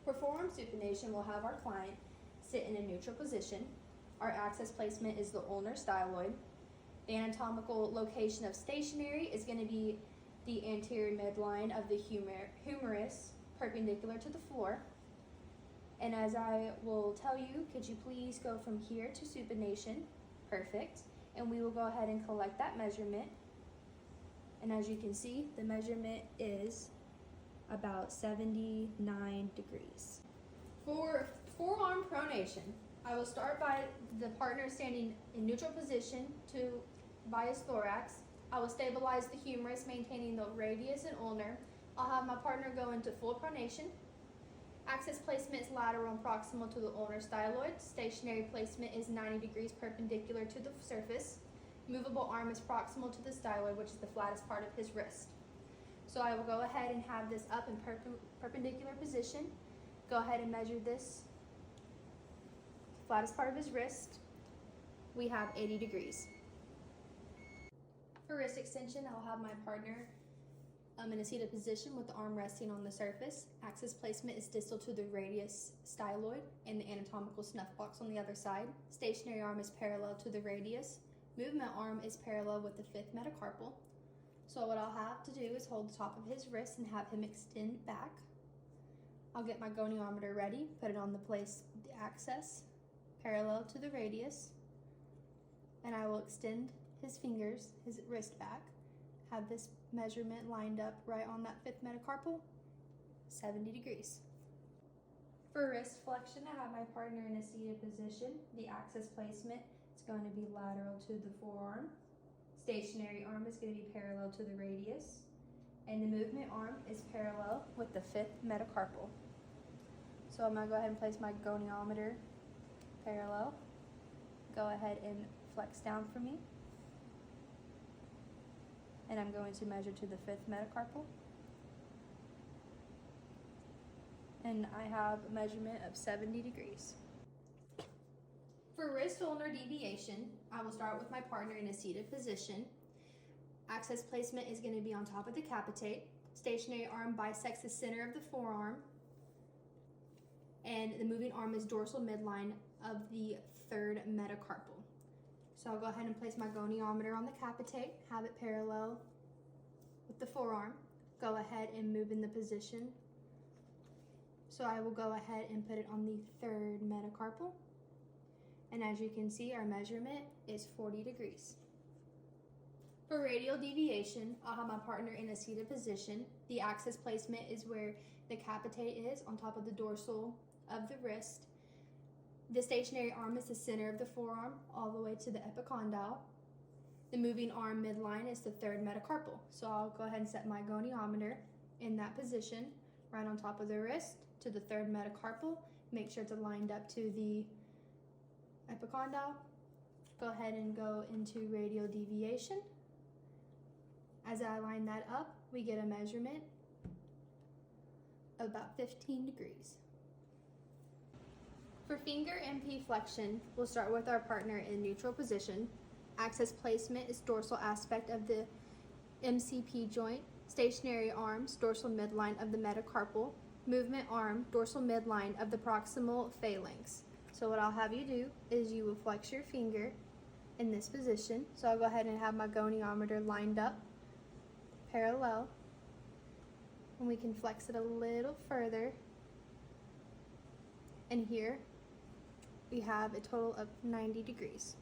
For forearm supination, we'll have our client sit in a neutral position. Our access placement is the ulnar styloid. The anatomical location of stationary is going to be the anterior midline of the humerus, perpendicular to the floor. And as I will tell you, could you please go from here to supination? Perfect. And we will go ahead and collect that measurement. And as you can see, the measurement is about 79 degrees. For forearm pronation, I will start by the partner standing in neutral position by his thorax. I will stabilize the humerus, maintaining the radius and ulnar. I'll have my partner go into full pronation. Axis placement is lateral and proximal to the ulnar styloid. Stationary placement is 90 degrees perpendicular to the surface. Movable arm is proximal to the styloid, which is the flattest part of his wrist. So I will go ahead and have this up in perpendicular position. Go ahead and measure this flattest part of his wrist. We have 80 degrees. For wrist extension, I'll have my partner in a seated position with the arm resting on the surface. Axis placement is distal to the radius styloid and the anatomical snuff box on the other side. Stationary arm is parallel to the radius. Movement arm is parallel with the fifth metacarpal. So what I'll have to do is hold the top of his wrist and have him extend back. I'll get my goniometer ready, put it on the axis, parallel to the radius, and I will extend his fingers, his wrist back, have this measurement lined up right on that fifth metacarpal, 70 degrees. For wrist flexion, I have my partner in a seated position. The axis placement is going to be lateral to the forearm. Stationary arm is going to be parallel to the radius, and the movement arm is parallel with the fifth metacarpal. So I'm going to go ahead and place my goniometer parallel. Go ahead and flex down for me. And I'm going to measure to the fifth metacarpal. And I have a measurement of 70 degrees. For wrist ulnar deviation, I will start with my partner in a seated position. Axis placement is going to be on top of the capitate. Stationary arm bisects the center of the forearm. And the moving arm is dorsal midline of the third metacarpal. So I'll go ahead and place my goniometer on the capitate, have it parallel with the forearm. Go ahead and move in the position. So I will go ahead and put it on the third metacarpal. And as you can see, our measurement is 40 degrees. For radial deviation, I'll have my partner in a seated position. The axis placement is where the capitate is, on top of the dorsal of the wrist. The stationary arm is the center of the forearm, all the way to the epicondyle. The moving arm midline is the third metacarpal. So I'll go ahead and set my goniometer in that position, right on top of the wrist, to the third metacarpal. Make sure it's aligned up to the epicondyle. Go ahead and go into radial deviation. As I line that up, we get a measurement of about 15 degrees. For finger MP flexion, we'll start with our partner in neutral position. Axis placement is dorsal aspect of the MCP joint. Stationary arms, dorsal midline of the metacarpal. Movement arm, dorsal midline of the proximal phalanx. So what I'll have you do is you will flex your finger in this position. So I'll go ahead and have my goniometer lined up, parallel, and we can flex it a little further. And here we have a total of 90 degrees.